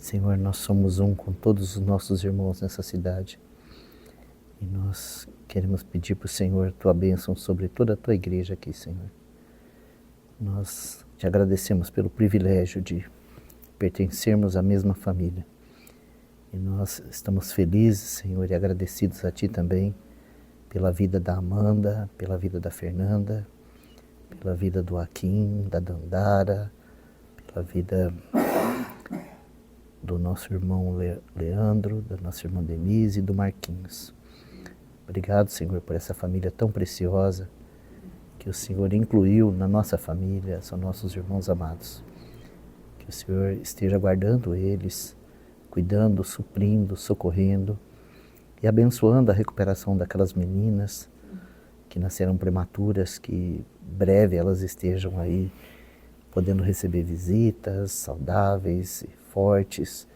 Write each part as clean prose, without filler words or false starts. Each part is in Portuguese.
Senhor, nós somos um com todos os nossos irmãos nessa cidade. E nós queremos pedir para o Senhor tua bênção sobre toda a tua igreja aqui, Senhor. Nós te agradecemos pelo privilégio de pertencermos à mesma família. E nós estamos felizes, Senhor, e agradecidos a ti também pela vida da Amanda, pela vida da Fernanda, pela vida do Akin, da Dandara, pela vida do nosso irmão Leandro, da nossa irmã Denise e do Marquinhos. Obrigado, Senhor, por essa família tão preciosa que o Senhor incluiu na nossa família, são nossos irmãos amados. Que o Senhor esteja guardando eles, cuidando, suprindo, socorrendo e abençoando a recuperação daquelas meninas que nasceram prematuras, que breve elas estejam aí podendo receber visitas saudáveis e fortes,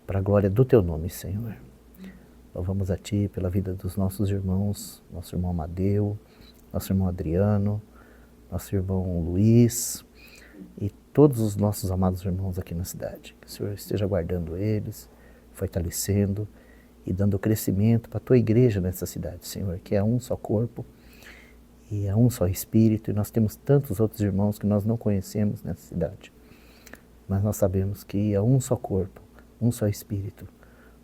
para a glória do teu nome, Senhor. Louvamos a ti pela vida dos nossos irmãos, nosso irmão Amadeu, nosso irmão Adriano, nosso irmão Luiz e todos os nossos amados irmãos aqui na cidade. Que o Senhor esteja guardando eles, fortalecendo e dando crescimento para a tua igreja nessa cidade, Senhor, que é um só corpo e é um só espírito, e nós temos tantos outros irmãos que nós não conhecemos nessa cidade. Mas nós sabemos que é um só corpo, um só espírito,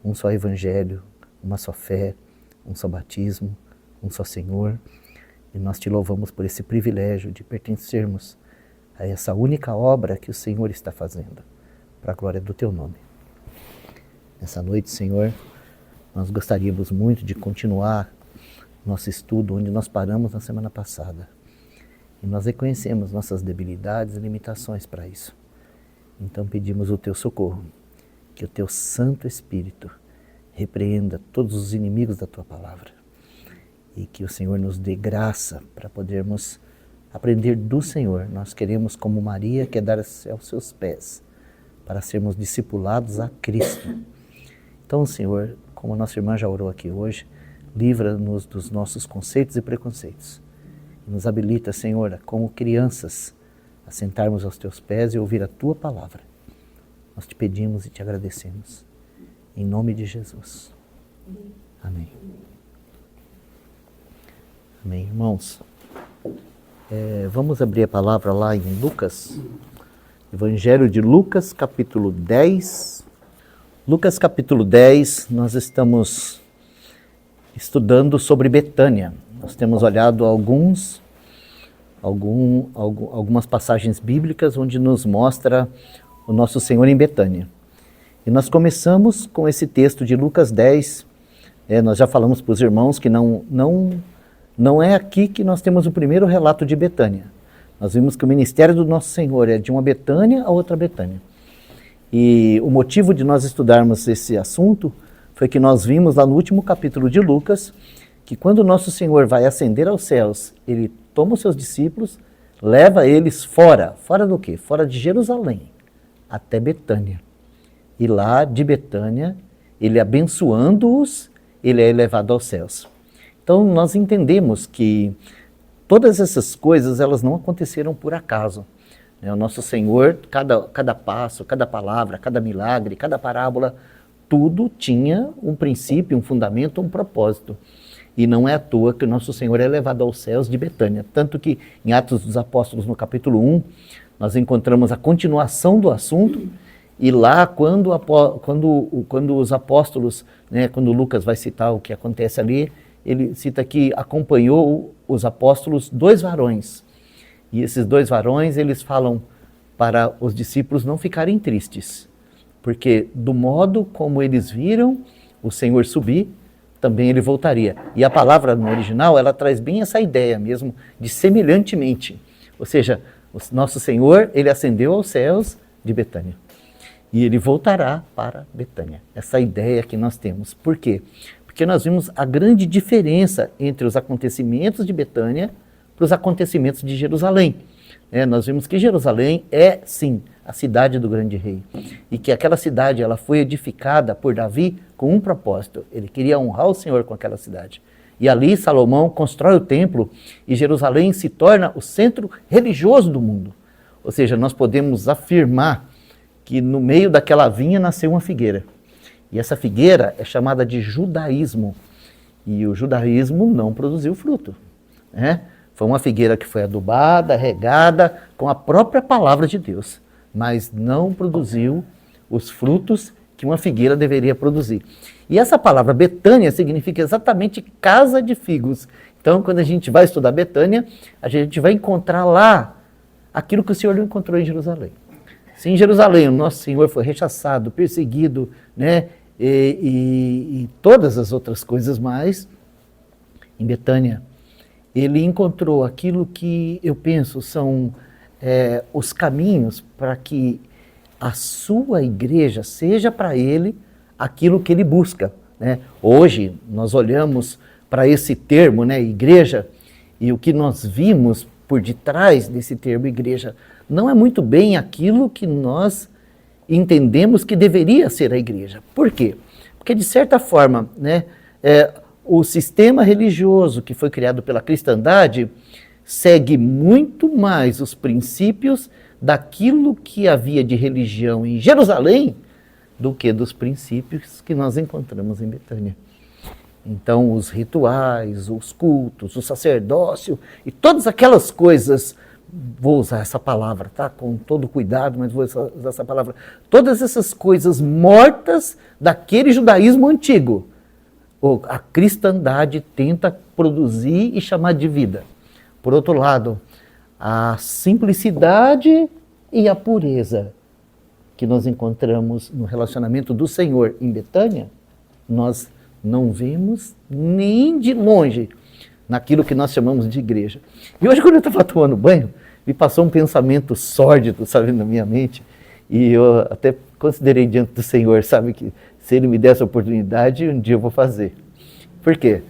um só evangelho, uma só fé, um só batismo, um só Senhor. E nós te louvamos por esse privilégio de pertencermos a essa única obra que o Senhor está fazendo, para a glória do teu nome. Nessa noite, Senhor, nós gostaríamos muito de continuar nosso estudo onde nós paramos na semana passada. E nós reconhecemos nossas debilidades e limitações para isso. Então pedimos o teu socorro, que o teu Santo Espírito repreenda todos os inimigos da tua palavra e que o Senhor nos dê graça para podermos aprender do Senhor. Nós queremos, como Maria, quedar-se aos seus pés para sermos discipulados a Cristo. Então, Senhor, como a nossa irmã já orou aqui hoje, livra-nos dos nossos conceitos e preconceitos e nos habilita, Senhor, como crianças, a sentarmos aos teus pés e ouvir a tua palavra. Nós te pedimos e te agradecemos. Em nome de Jesus. Amém. Amém, irmãos. Vamos abrir a palavra lá em Lucas. Evangelho de Lucas, capítulo 10. Lucas, capítulo 10, nós estamos estudando sobre Betânia. Nós temos olhado algumas passagens bíblicas onde nos mostra o nosso Senhor em Betânia. E nós começamos com esse texto de Lucas 10. Nós já falamos para os irmãos que não é aqui que nós temos o primeiro relato de Betânia. Nós vimos que o ministério do nosso Senhor é de uma Betânia a outra Betânia. E o motivo de nós estudarmos esse assunto foi que nós vimos lá no último capítulo de Lucas que quando o nosso Senhor vai ascender aos céus, ele toma os seus discípulos, leva eles fora do quê? Fora de Jerusalém, até Betânia. E lá de Betânia, ele abençoando-os, ele é elevado aos céus. Então nós entendemos que todas essas coisas, elas não aconteceram por acaso. O nosso Senhor, cada passo, cada palavra, cada milagre, cada parábola, tudo tinha um princípio, um fundamento, um propósito. E não é à toa que o nosso Senhor é levado aos céus de Betânia. Tanto que em Atos dos Apóstolos, no capítulo 1, nós encontramos a continuação do assunto. E lá, quando os apóstolos, quando Lucas vai citar o que acontece ali, ele cita que acompanhou os apóstolos 2 varões. E esses 2 varões, eles falam para os discípulos não ficarem tristes. Porque do modo como eles viram o Senhor subir, também ele voltaria. E a palavra no original, ela traz bem essa ideia mesmo de semelhantemente. Ou seja, o nosso Senhor, ele ascendeu aos céus de Betânia. E ele voltará para Betânia. Essa ideia que nós temos. Por quê? Porque nós vimos a grande diferença entre os acontecimentos de Betânia para os acontecimentos de Jerusalém. Nós vimos que Jerusalém é, sim, a cidade do grande rei. E que aquela cidade ela foi edificada por Davi com um propósito. Ele queria honrar o Senhor com aquela cidade. E ali Salomão constrói o templo e Jerusalém se torna o centro religioso do mundo. Ou seja, nós podemos afirmar que no meio daquela vinha nasceu uma figueira. E essa figueira é chamada de judaísmo. E o judaísmo não produziu fruto, né? Foi uma figueira que foi adubada, regada com a própria palavra de Deus, mas não produziu os frutos que uma figueira deveria produzir. E essa palavra Betânia significa exatamente casa de figos. Então, quando a gente vai estudar Betânia, a gente vai encontrar lá aquilo que o Senhor não encontrou em Jerusalém. Se em Jerusalém o nosso Senhor foi rechaçado, perseguido, né, e todas as outras coisas mais, em Betânia, ele encontrou aquilo que eu penso são os caminhos para que a sua igreja seja para ele aquilo que ele busca, né? Hoje nós olhamos para esse termo, né, igreja, e o que nós vimos por detrás desse termo igreja não é muito bem aquilo que nós entendemos que deveria ser a igreja. Por quê? Porque de certa forma, né, o sistema religioso que foi criado pela cristandade segue muito mais os princípios daquilo que havia de religião em Jerusalém do que dos princípios que nós encontramos em Betânia. Então, os rituais, os cultos, o sacerdócio e todas aquelas coisas, vou usar essa palavra, tá? Com todo cuidado, mas vou usar essa palavra. Todas essas coisas mortas daquele judaísmo antigo, a cristandade tenta produzir e chamar de vida. Por outro lado, a simplicidade e a pureza que nós encontramos no relacionamento do Senhor em Betânia, nós não vemos nem de longe naquilo que nós chamamos de igreja. E hoje, quando eu estava tomando banho, me passou um pensamento sórdido, sabe, na minha mente, e eu até considerei diante do Senhor, sabe, que se Ele me desse a oportunidade, um dia eu vou fazer. Por quê?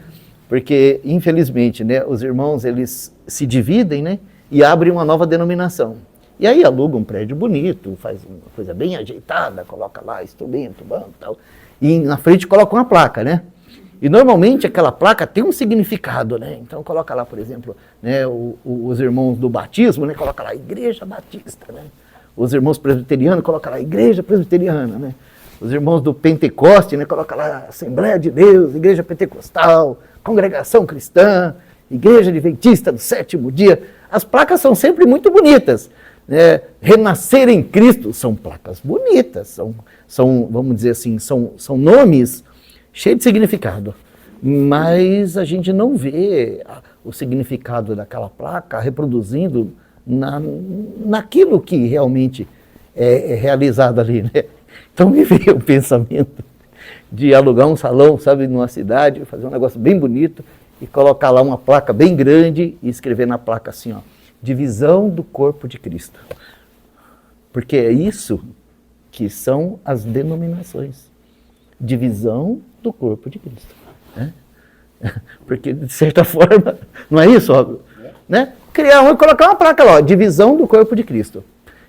Porque, infelizmente, né, os irmãos, eles se dividem, né, e abrem uma nova denominação. E aí alugam um prédio bonito, faz uma coisa bem ajeitada, coloca lá instrumento, banco e tal, e na frente coloca uma placa, né? E normalmente aquela placa tem um significado, né? Então coloca lá, por exemplo, né, os irmãos do batismo, né, coloca lá Igreja Batista, né? Os irmãos presbiterianos coloca lá Igreja Presbiteriana, né? Os irmãos do Pentecoste, né, coloca lá Assembleia de Deus, Igreja Pentecostal, Congregação Cristã, Igreja Adventista do Sétimo Dia. As placas são sempre muito bonitas. Renascer em Cristo são placas bonitas, são vamos dizer assim, são nomes cheios de significado, mas a gente não vê o significado daquela placa reproduzindo naquilo que realmente é realizado ali, né? Então me veio o pensamento de alugar um salão, sabe, numa cidade, fazer um negócio bem bonito e colocar lá uma placa bem grande e escrever na placa assim, ó, divisão do corpo de Cristo. Porque é isso que são as denominações. Divisão do corpo de Cristo. Né? Porque, de certa forma, não é isso? Ó, né? Colocar uma placa lá, ó, divisão do corpo de Cristo.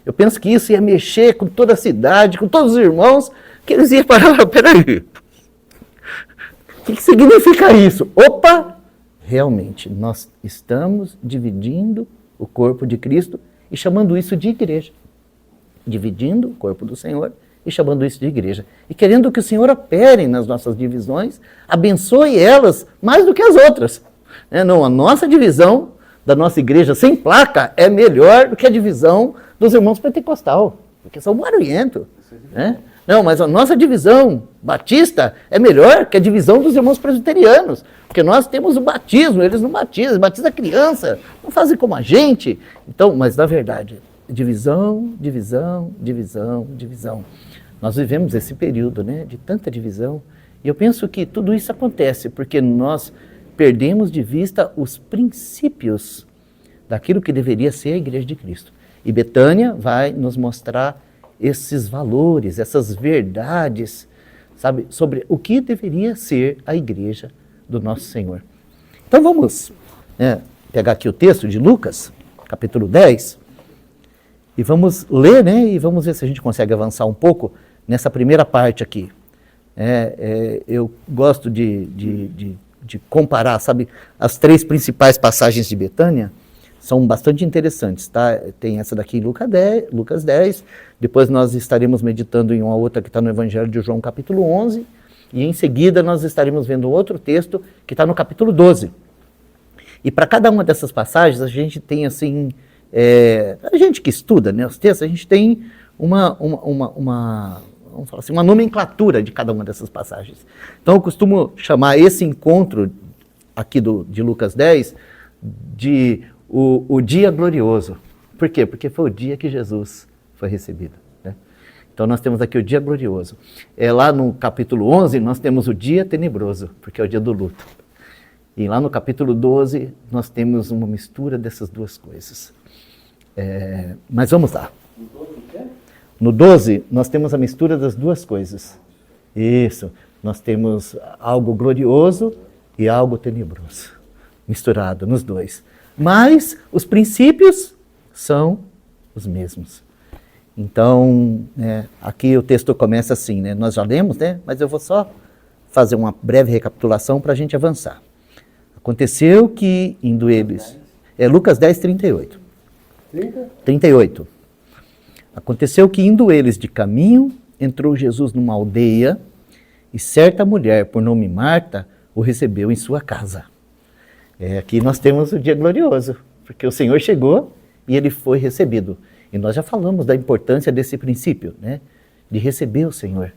Eu penso que isso ia mexer com toda a cidade, com todos os irmãos, que eles iam parar, peraí. O que significa isso? Opa! Realmente, nós estamos dividindo o corpo de Cristo e chamando isso de igreja. Dividindo o corpo do Senhor e chamando isso de igreja. E querendo que o Senhor opere nas nossas divisões, abençoe elas mais do que as outras. Não, a nossa divisão da nossa igreja sem placa é melhor do que a divisão dos irmãos pentecostal, porque são barulhentos. Né? Não, mas a nossa divisão batista é melhor que a divisão dos irmãos presbiterianos, porque nós temos o batismo, eles não batizam, batizam a criança, não fazem como a gente. Então, mas na verdade, divisão, divisão, divisão, divisão. Nós vivemos esse período, né, de tanta divisão, e eu penso que tudo isso acontece porque nós perdemos de vista os princípios daquilo que deveria ser a Igreja de Cristo. E Betânia vai nos mostrar esses valores, essas verdades, sabe, sobre o que deveria ser a igreja do nosso Senhor. Então vamos pegar aqui o texto de Lucas, capítulo 10, e vamos ler, né, e vamos ver se a gente consegue avançar um pouco nessa primeira parte aqui. Eu gosto de comparar, sabe, as três principais passagens de Betânia são bastante interessantes, tá? Tem essa daqui em Lucas 10, depois nós estaremos meditando em uma outra que está no Evangelho de João, capítulo 11, e em seguida nós estaremos vendo outro texto que está no capítulo 12. E para cada uma dessas passagens, a gente tem assim, a gente que estuda, né, os textos, a gente tem vamos falar assim, uma nomenclatura de cada uma dessas passagens. Então eu costumo chamar esse encontro aqui de Lucas 10 de o dia glorioso. Por quê? Porque foi o dia que Jesus foi recebido, né? Então nós temos aqui o dia glorioso. Lá no capítulo 11 nós temos o dia tenebroso, porque é o dia do luto. E lá no capítulo 12 nós temos uma mistura dessas duas coisas. Mas vamos lá. No 12 nós temos a mistura das duas coisas. Isso. Nós temos algo glorioso e algo tenebroso, misturado nos dois. Mas os princípios são os mesmos. Então, aqui o texto começa assim, né? Nós já lemos, né? Mas eu vou só fazer uma breve recapitulação para a gente avançar. Aconteceu que, indo eles... Lucas 10, 38. 38. Aconteceu que, indo eles de caminho, entrou Jesus numa aldeia e certa mulher, por nome Marta, o recebeu em sua casa. Aqui nós temos o dia glorioso, porque o Senhor chegou e ele foi recebido. E nós já falamos da importância desse princípio, né? De receber o Senhor.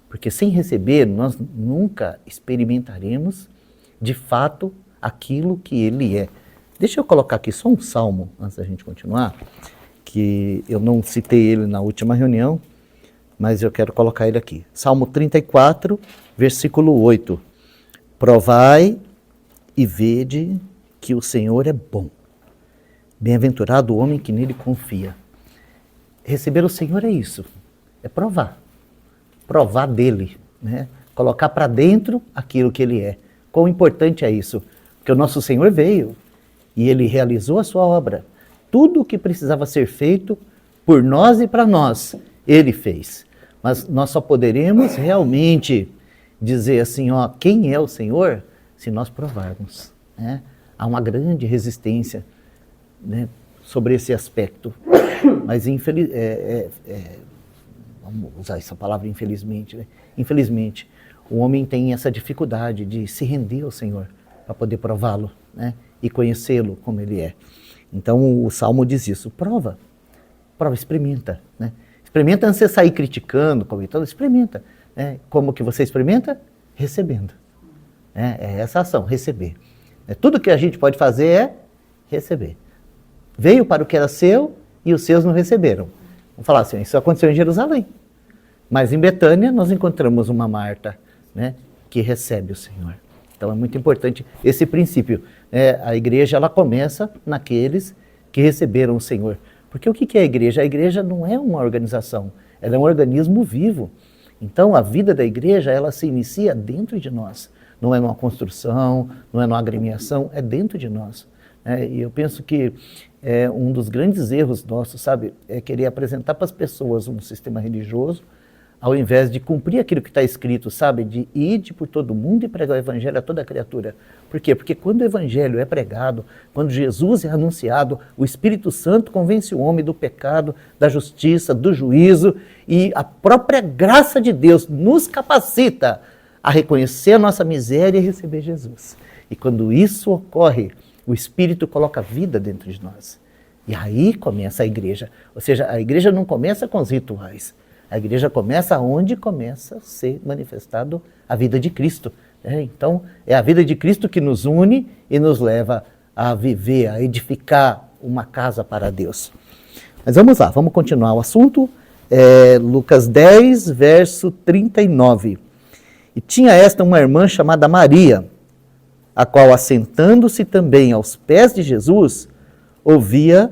Porque sem receber, nós nunca experimentaremos, de fato, aquilo que ele é. Deixa eu colocar aqui só um salmo, antes da gente continuar, que eu não citei ele na última reunião, mas eu quero colocar ele aqui. Salmo 34, versículo 8. Provai e vede que o Senhor é bom. Bem-aventurado o homem que nele confia. Receber o Senhor é isso, é provar. Provar dele, né? Colocar para dentro aquilo que ele é. Quão importante é isso? Porque o nosso Senhor veio e ele realizou a sua obra. Tudo o que precisava ser feito por nós e para nós, ele fez. Mas nós só poderemos realmente dizer assim, quem é o Senhor, se nós provarmos, né? Há uma grande resistência, né, sobre esse aspecto. Mas vamos usar essa palavra infelizmente, né? Infelizmente, o homem tem essa dificuldade de se render ao Senhor para poder prová-lo, né? E conhecê-lo como ele é. Então o Salmo diz isso, prova, experimenta, né? Experimenta antes de você sair criticando, comentando, experimenta, né? Como que você experimenta? Recebendo. É essa ação, receber. Tudo que a gente pode fazer é receber. Veio para o que era seu e os seus não receberam. Vamos falar assim, isso aconteceu em Jerusalém. Mas em Betânia nós encontramos uma Marta, né, que recebe o Senhor. Então é muito importante esse princípio. A igreja ela começa naqueles que receberam o Senhor. Porque o que é a igreja? A igreja não é uma organização, ela é um organismo vivo. Então a vida da igreja ela se inicia dentro de nós. Não é numa construção, não é numa agremiação, é dentro de nós. E eu penso que um dos grandes erros nossos, sabe, é querer apresentar para as pessoas um sistema religioso, ao invés de cumprir aquilo que está escrito, sabe, de ir por todo mundo e pregar o evangelho a toda criatura. Por quê? Porque quando o evangelho é pregado, quando Jesus é anunciado, o Espírito Santo convence o homem do pecado, da justiça, do juízo, e a própria graça de Deus nos capacita a reconhecer a nossa miséria e receber Jesus. E quando isso ocorre, o Espírito coloca vida dentro de nós. E aí começa a igreja. Ou seja, a igreja não começa com os rituais. A igreja começa onde começa a ser manifestado a vida de Cristo. Então, é a vida de Cristo que nos une e nos leva a viver, a edificar uma casa para Deus. Mas vamos lá, vamos continuar o assunto. Lucas 10, verso 39. E tinha esta uma irmã chamada Maria, a qual, assentando-se também aos pés de Jesus, ouvia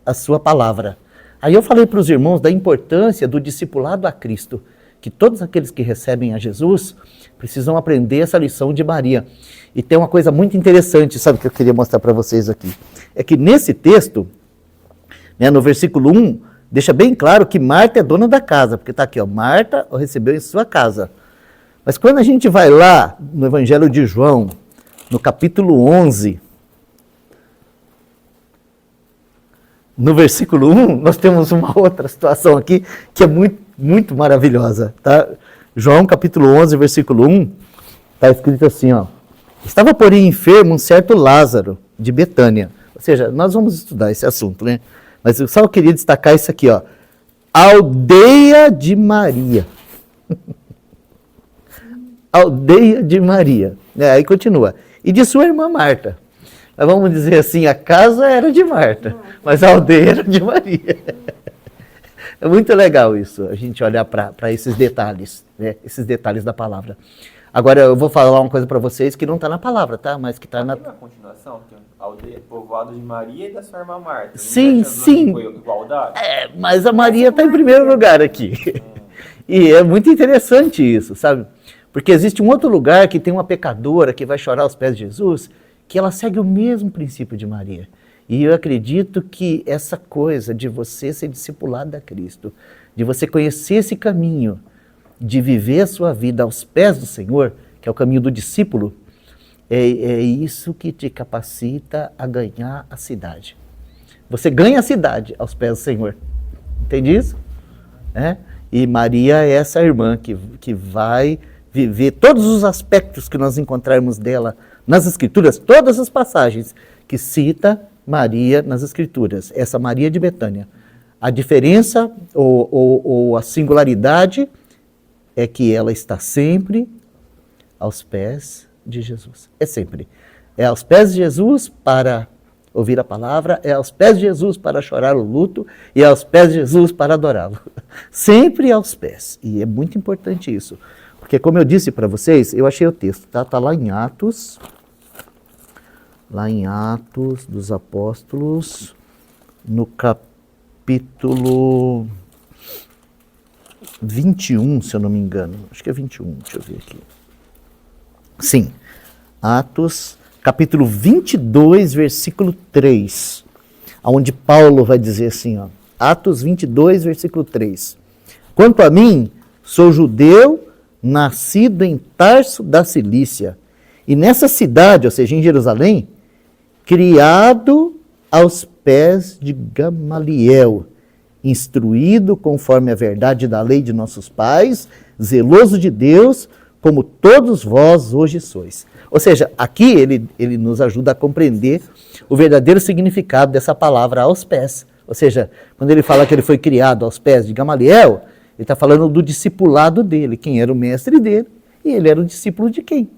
a sua palavra. Aí eu falei para os irmãos da importância do discipulado a Cristo, que todos aqueles que recebem a Jesus precisam aprender essa lição de Maria. E tem uma coisa muito interessante, sabe, que eu queria mostrar para vocês aqui. É que nesse texto, né, no versículo 1, deixa bem claro que Marta é dona da casa, porque está aqui, Marta o recebeu em sua casa. Mas quando a gente vai lá no Evangelho de João, no capítulo 11, no versículo 1, nós temos uma outra situação aqui que é muito, muito maravilhosa. Tá? João capítulo 11, versículo 1, está escrito assim, ó. Estava, porém, enfermo um certo Lázaro, de Betânia. Ou seja, nós vamos estudar esse assunto, né? Mas eu só queria destacar isso aqui, ó. Aldeia de Maria. Aldeia de Maria. Aí continua. E de sua irmã Marta. Mas vamos dizer assim, a casa era de Marta, mas a aldeia era de Maria. É muito legal isso, a gente olhar para esses detalhes, né? Esses detalhes da palavra. Agora eu vou falar uma coisa para vocês que não está na palavra, tá? Mas que está na... Tem uma continuação, tem a aldeia povoada de Maria e da sua irmã Marta. Sim, sim. Foi igualdade? Mas a Maria está em primeiro lugar aqui. E é muito interessante isso, sabe? Porque existe um outro lugar que tem uma pecadora que vai chorar aos pés de Jesus, que ela segue o mesmo princípio de Maria. E eu acredito que essa coisa de você ser discipulado a Cristo, de você conhecer esse caminho, de viver a sua vida aos pés do Senhor, que é o caminho do discípulo, é isso que te capacita a ganhar a cidade. Você ganha a cidade aos pés do Senhor. Entende isso? E Maria é essa irmã que vai viver todos os aspectos que nós encontrarmos dela nas Escrituras, todas as passagens que cita Maria nas Escrituras. Essa Maria de Betânia. A diferença ou a singularidade é que ela está sempre aos pés de Jesus. É sempre. É aos pés de Jesus para ouvir a palavra, é aos pés de Jesus para chorar o luto e é aos pés de Jesus para adorá-lo. Sempre aos pés. E é muito importante isso. Porque como eu disse para vocês, eu achei o texto, tá? Está lá em Atos dos Apóstolos, no capítulo 21, se eu não me engano. Acho que é 21, deixa eu ver aqui. Sim, Atos, capítulo 22, versículo 3, onde Paulo vai dizer assim, ó, Atos 22, versículo 3. Quanto a mim, sou judeu, nascido em Tarso da Cilícia, e nessa cidade, ou seja, em Jerusalém, criado aos pés de Gamaliel, instruído conforme a verdade da lei de nossos pais, zeloso de Deus, como todos vós hoje sois. Ou seja, aqui ele nos ajuda a compreender o verdadeiro significado dessa palavra aos pés. Ou seja, quando ele fala que ele foi criado aos pés de Gamaliel, ele está falando do discipulado dele, quem era o mestre dele, e ele era o discípulo de quem?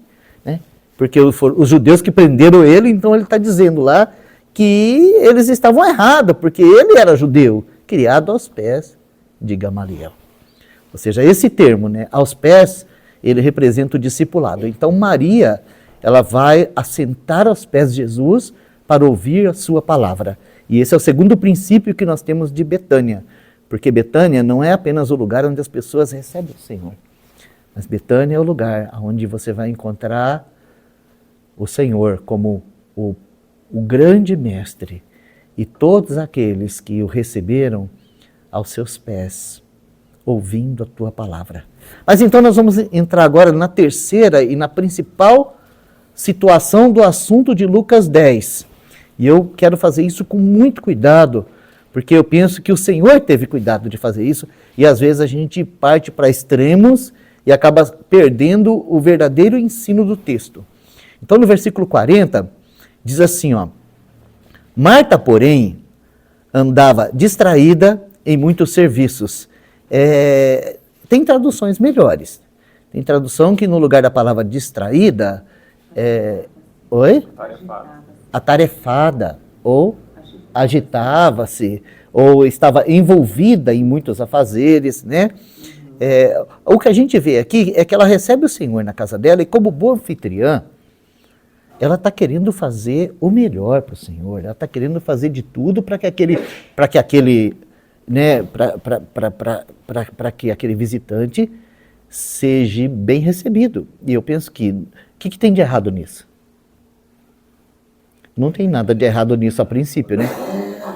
Né? Porque os judeus que prenderam ele, então ele está dizendo lá que eles estavam errados, porque ele era judeu, criado aos pés de Gamaliel. Ou seja, esse termo, né, aos pés, ele representa o discipulado. Então Maria, ela vai assentar aos pés de Jesus para ouvir a sua palavra. E esse é o segundo princípio que nós temos de Betânia. Porque Betânia não é apenas o lugar onde as pessoas recebem o Senhor. Mas Betânia é o lugar onde você vai encontrar o Senhor como o grande mestre e todos aqueles que o receberam aos seus pés, ouvindo a tua palavra. Mas então nós vamos entrar agora na terceira e na principal situação do assunto de Lucas 10. E eu quero fazer isso com muito cuidado, porque eu penso que o Senhor teve cuidado de fazer isso, e às vezes a gente parte para extremos e acaba perdendo o verdadeiro ensino do texto. Então no versículo 40, diz assim, ó, Marta, porém, andava distraída em muitos serviços. Tem traduções melhores. Tem tradução que no lugar da palavra distraída, oi? Atarefada, ou agitava-se, ou estava envolvida em muitos afazeres, né? O que a gente vê aqui é que ela recebe o Senhor na casa dela e como boa anfitriã, ela está querendo fazer o melhor para o Senhor, ela está querendo fazer de tudo para que aquele visitante seja bem recebido. E eu penso que, o que tem de errado nisso? Não tem nada de errado nisso a princípio, né?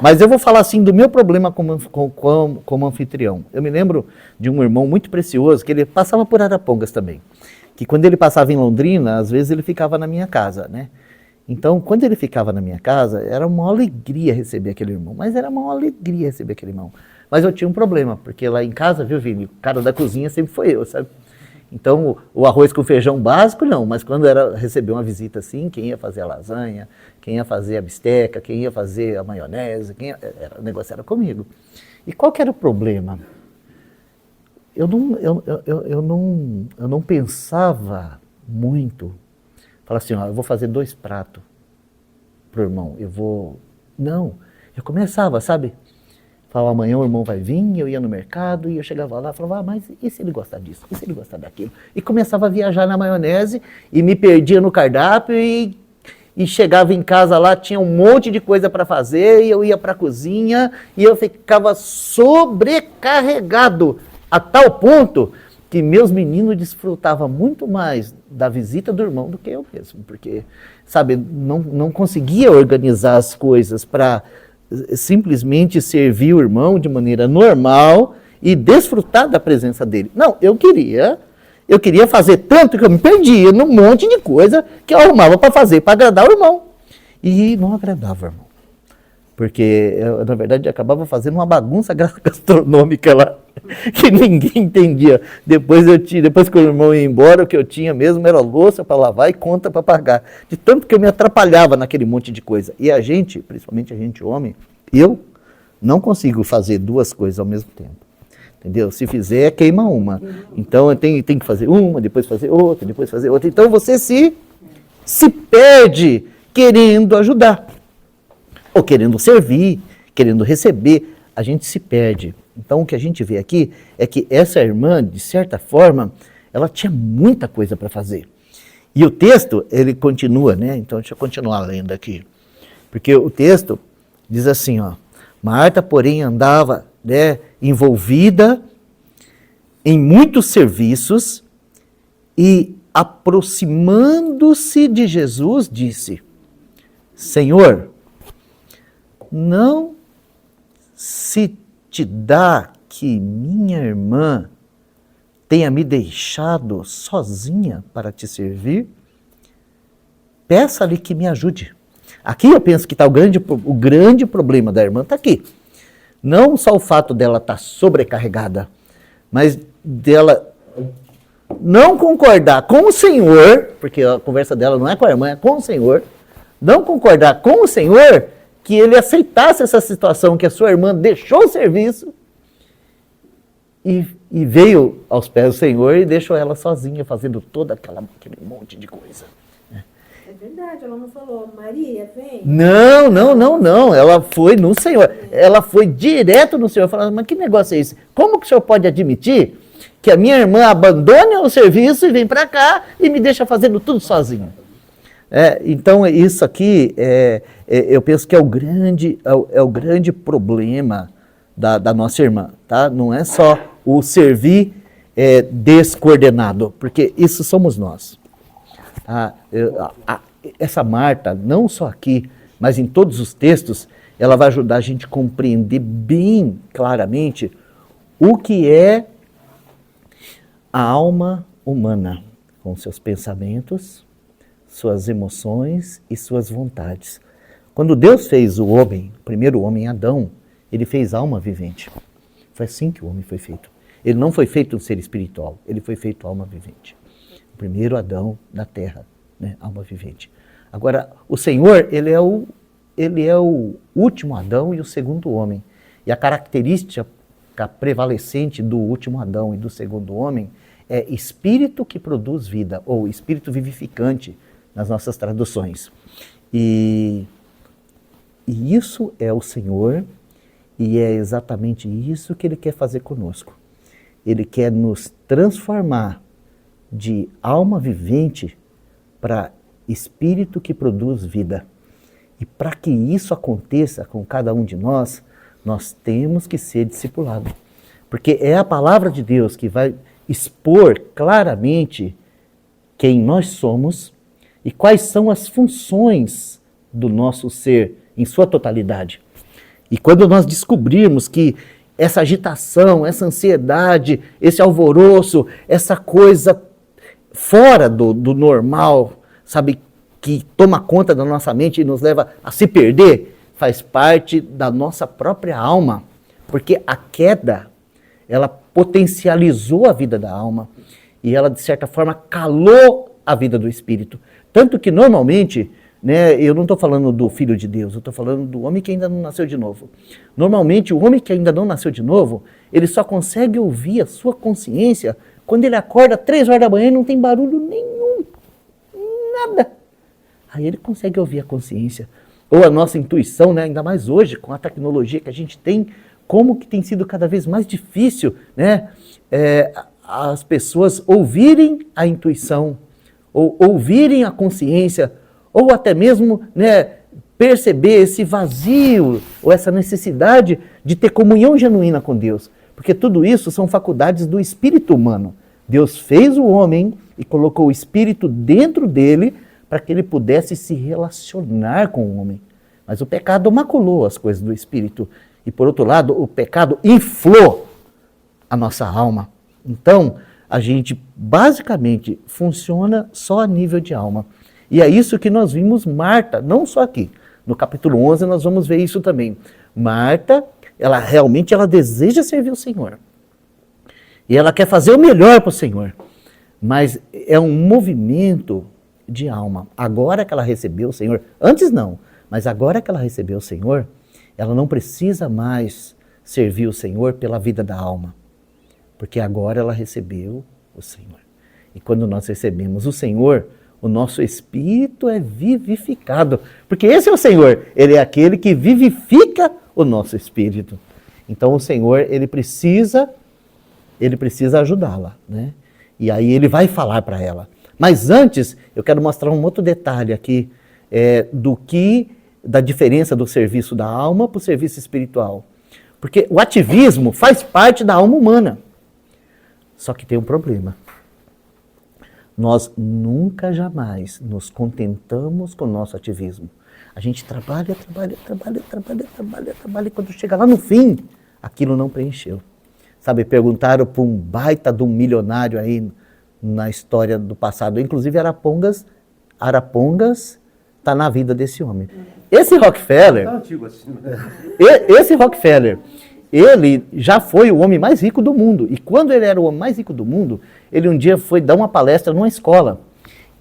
Mas eu vou falar assim do meu problema como anfitrião. Eu me lembro de um irmão muito precioso, que ele passava por Arapongas também. Que quando ele passava em Londrina, às vezes ele ficava na minha casa, né? Então, quando ele ficava na minha casa, era uma alegria receber aquele irmão. Mas era uma alegria receber aquele irmão. Mas eu tinha um problema, porque lá em casa, viu, Vini? O cara da cozinha sempre foi eu, sabe? Então, o arroz com feijão básico, não. Mas quando era receber uma visita assim, quem ia fazer a lasanha, quem ia fazer a bisteca, quem ia fazer a maionese, o negócio era comigo. E qual que era o problema? Eu não pensava muito. Falar assim, ó, eu vou fazer 2 pratos pro irmão. Não. Eu começava, sabe? Falava, amanhã o irmão vai vir, eu ia no mercado e eu chegava lá e falava, mas e se ele gostar disso? E se ele gostar daquilo? E começava a viajar na maionese e me perdia no cardápio e chegava em casa lá, tinha um monte de coisa para fazer e eu ia para a cozinha e eu ficava sobrecarregado a tal ponto que meus meninos desfrutavam muito mais da visita do irmão do que eu mesmo, porque, sabe, não conseguia organizar as coisas para simplesmente servir o irmão de maneira normal e desfrutar da presença dele. Não, eu queria fazer tanto que eu me perdia num monte de coisa que eu arrumava para fazer, para agradar o irmão. E não agradava o irmão. Porque eu, na verdade, acabava fazendo uma bagunça gastronômica lá, que ninguém entendia. Depois que o irmão ia embora, o que eu tinha mesmo era louça para lavar e conta para pagar. De tanto que eu me atrapalhava naquele monte de coisa. E a gente, principalmente a gente homem, eu não consigo fazer 2 coisas ao mesmo tempo. Entendeu? Se fizer, queima uma. Então, tem que fazer uma, depois fazer outra, depois fazer outra. Então, você se perde querendo ajudar. Ou querendo servir, querendo receber. A gente se perde. Então, o que a gente vê aqui é que essa irmã, de certa forma, ela tinha muita coisa para fazer. E o texto, ele continua, né? Então, deixa eu continuar lendo aqui. Porque o texto diz assim, ó. Marta, porém, andava, né, envolvida em muitos serviços e, aproximando-se de Jesus, disse, Senhor, não se te dá que minha irmã tenha me deixado sozinha para te servir? Peça-lhe que me ajude. Aqui eu penso que está o grande problema da irmã, está aqui. Não só o fato dela estar sobrecarregada, mas dela não concordar com o Senhor, porque a conversa dela não é com a irmã, é com o Senhor, não concordar com o Senhor que ele aceitasse essa situação, que a sua irmã deixou o serviço e veio aos pés do Senhor e deixou ela sozinha, fazendo todo aquele monte de coisa. É verdade, ela não falou, Maria, vem. Não. Ela foi no Senhor. Ela foi direto no Senhor, falando, mas que negócio é esse? Como que o Senhor pode admitir que a minha irmã abandone o serviço e vem para cá e me deixa fazendo tudo sozinho? Então, isso aqui, eu penso que é o grande problema da nossa irmã, tá? Não é só o servir descoordenado, porque isso somos nós. Essa Marta, não só aqui, mas em todos os textos, ela vai ajudar a gente a compreender bem claramente o que é a alma humana, com seus pensamentos, suas emoções e suas vontades. Quando Deus fez o homem, o primeiro homem, Adão, ele fez alma vivente. Foi assim que o homem foi feito. Ele não foi feito um ser espiritual, ele foi feito alma vivente. O primeiro Adão da terra, né? Alma vivente. Agora, o Senhor, ele é o último Adão e o segundo homem. E a característica prevalecente do último Adão e do segundo homem é espírito que produz vida, ou espírito vivificante, nas nossas traduções. E isso é o Senhor, e é exatamente isso que Ele quer fazer conosco. Ele quer nos transformar de alma vivente para espírito que produz vida. E para que isso aconteça com cada um de nós, nós temos que ser discipulados. Porque é a palavra de Deus que vai expor claramente quem nós somos e quais são as funções do nosso ser em sua totalidade. E quando nós descobrirmos que essa agitação, essa ansiedade, esse alvoroço, essa coisa fora do normal, sabe, que toma conta da nossa mente e nos leva a se perder, faz parte da nossa própria alma. Porque a queda, ela potencializou a vida da alma e ela, de certa forma, calou a vida do espírito. Tanto que, normalmente, né, eu não estou falando do Filho de Deus, eu estou falando do homem que ainda não nasceu de novo. Normalmente, o homem que ainda não nasceu de novo, ele só consegue ouvir a sua consciência quando ele acorda 3 horas da manhã e não tem barulho nenhum, nada. Aí ele consegue ouvir a consciência. Ou a nossa intuição, né, ainda mais hoje, com a tecnologia que a gente tem, como que tem sido cada vez mais difícil, né, as pessoas ouvirem a intuição, ou ouvirem a consciência, ou até mesmo, né, perceber esse vazio, ou essa necessidade de ter comunhão genuína com Deus. Porque tudo isso são faculdades do espírito humano. Deus fez o homem e colocou o espírito dentro dele para que ele pudesse se relacionar com o homem. Mas o pecado maculou as coisas do espírito. E por outro lado, o pecado inflou a nossa alma. Então, a gente basicamente funciona só a nível de alma. E é isso que nós vimos Marta, não só aqui. No capítulo 11 nós vamos ver isso também. Marta, ela realmente deseja servir o Senhor. E ela quer fazer o melhor para o Senhor. Mas é um movimento de alma. Agora que ela recebeu o Senhor, antes não, mas agora que ela recebeu o Senhor, ela não precisa mais servir o Senhor pela vida da alma. Porque agora ela recebeu o Senhor. E quando nós recebemos o Senhor, o nosso espírito é vivificado. Porque esse é o Senhor, ele é aquele que vivifica o nosso espírito. Então o Senhor, ele precisa ajudá-la, né? E aí ele vai falar para ela. Mas antes, eu quero mostrar um outro detalhe aqui, da diferença do serviço da alma para o serviço espiritual. Porque o ativismo faz parte da alma humana. Só que tem um problema. Nós nunca, jamais nos contentamos com o nosso ativismo. A gente trabalha, e quando chega lá no fim, aquilo não preencheu. Sabe, perguntaram para um baita de um milionário aí na história do passado, inclusive Arapongas está na vida desse homem. Esse Rockefeller, ele já foi o homem mais rico do mundo. E quando ele era o homem mais rico do mundo, ele um dia foi dar uma palestra numa escola.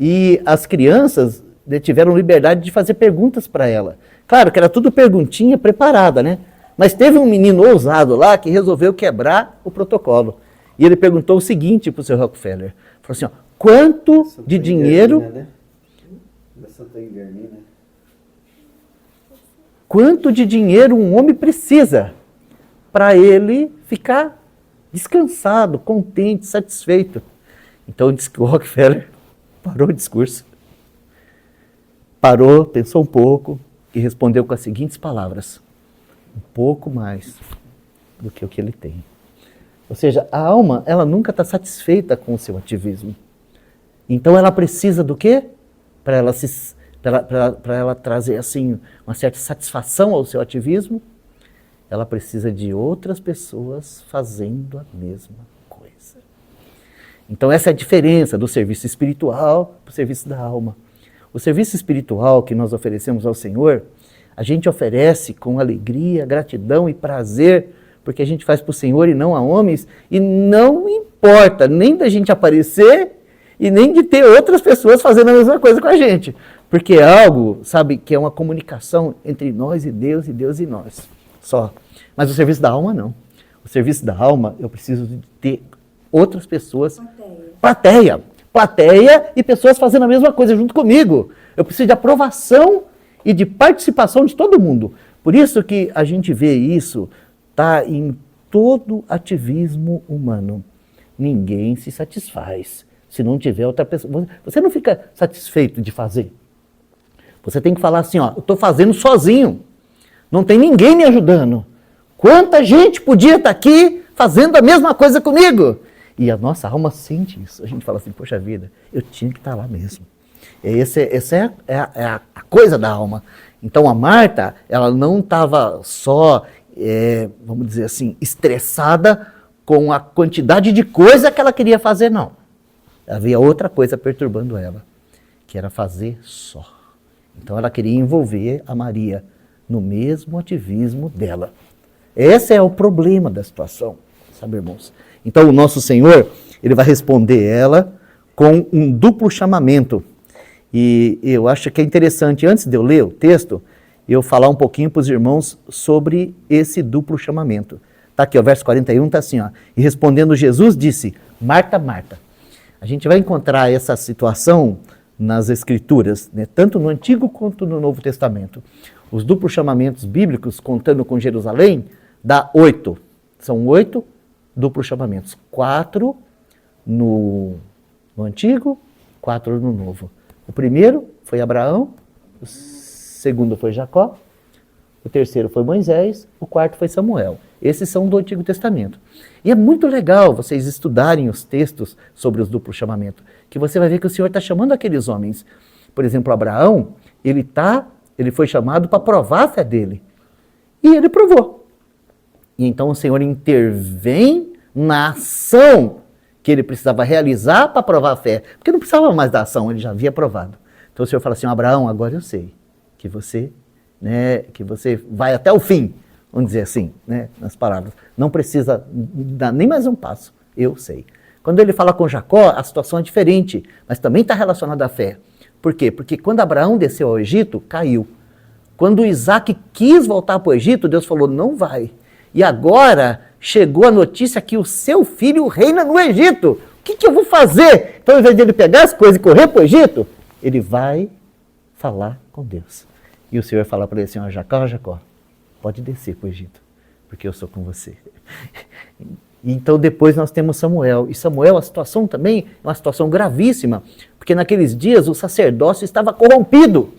E as crianças tiveram liberdade de fazer perguntas para ela. Claro que era tudo perguntinha preparada, né? Mas teve um menino ousado lá que resolveu quebrar o protocolo. E ele perguntou o seguinte para o seu Rockefeller. Falou assim, ó, quanto de dinheiro... Quanto de dinheiro um homem precisa para ele ficar descansado, contente, satisfeito? Então diz que o Rockefeller parou o discurso, parou, pensou um pouco e respondeu com as seguintes palavras: um pouco mais do que o que ele tem. Ou seja, a alma, ela nunca está satisfeita com o seu ativismo. Então ela precisa do quê? Para ela trazer assim uma certa satisfação ao seu ativismo, ela precisa de outras pessoas fazendo a mesma coisa. Então essa é a diferença do serviço espiritual para o serviço da alma. O serviço espiritual que nós oferecemos ao Senhor, a gente oferece com alegria, gratidão e prazer, porque a gente faz para o Senhor e não a homens, e não importa nem da gente aparecer e nem de ter outras pessoas fazendo a mesma coisa com a gente. Porque é algo, sabe, que é uma comunicação entre nós e Deus e nós, só. Mas o serviço da alma, não. O serviço da alma, eu preciso de ter outras pessoas. Plateia e pessoas fazendo a mesma coisa junto comigo. Eu preciso de aprovação e de participação de todo mundo. Por isso que a gente vê isso, tá, em todo ativismo humano. Ninguém se satisfaz se não tiver outra pessoa. Você não fica satisfeito de fazer. Você tem que falar assim, ó, eu estou fazendo sozinho, não tem ninguém me ajudando. Quanta gente podia estar aqui fazendo a mesma coisa comigo? E a nossa alma sente isso. A gente fala assim, poxa vida, eu tinha que estar lá mesmo. Essa é a coisa da alma. Então a Marta, ela não estava só, vamos dizer assim, estressada com a quantidade de coisa que ela queria fazer, não. Havia outra coisa perturbando ela. que era fazer só. Então ela queria envolver a Maria no mesmo ativismo dela. Esse é o problema da situação, sabe, irmãos? Então o nosso Senhor, ele vai responder ela com um duplo chamamento. E eu acho que é interessante, antes de eu ler o texto, eu falar um pouquinho para os irmãos sobre esse duplo chamamento. Está aqui, o verso 41 está assim, ó. E respondendo Jesus disse, Marta, Marta. A gente vai encontrar essa situação nas Escrituras, né? Tanto no Antigo quanto no Novo Testamento. Os duplos chamamentos bíblicos, contando com Jerusalém, dá 8. São 8 duplos chamamentos. 4 no Antigo, 4 no Novo. O primeiro foi Abraão, o segundo foi Jacó, o terceiro foi Moisés, o quarto foi Samuel. Esses são do Antigo Testamento. E é muito legal vocês estudarem os textos sobre os duplos chamamentos, que você vai ver que o Senhor está chamando aqueles homens. Por exemplo, Abraão, ele foi chamado para provar a fé dele. E ele provou. E então o Senhor intervém na ação que ele precisava realizar para provar a fé. Porque não precisava mais da ação, ele já havia provado. Então o Senhor fala assim, Abraão, agora eu sei que você vai até o fim. Vamos dizer assim, né, nas palavras. Não precisa dar nem mais um passo. Eu sei. Quando ele fala com Jacó, a situação é diferente, mas também está relacionada à fé. Por quê? Porque quando Abraão desceu ao Egito, caiu. Quando Isaac quis voltar para o Egito, Deus falou, não vai. E agora chegou a notícia que o seu filho reina no Egito. O que eu vou fazer? Então, ao invés de ele pegar as coisas e correr para o Egito, ele vai falar com Deus. E o Senhor vai falar para ele assim, ó, Jacó, pode descer para o Egito, porque eu sou com você. Então depois nós temos Samuel. E Samuel, a situação também é uma situação gravíssima, porque naqueles dias o sacerdócio estava corrompido.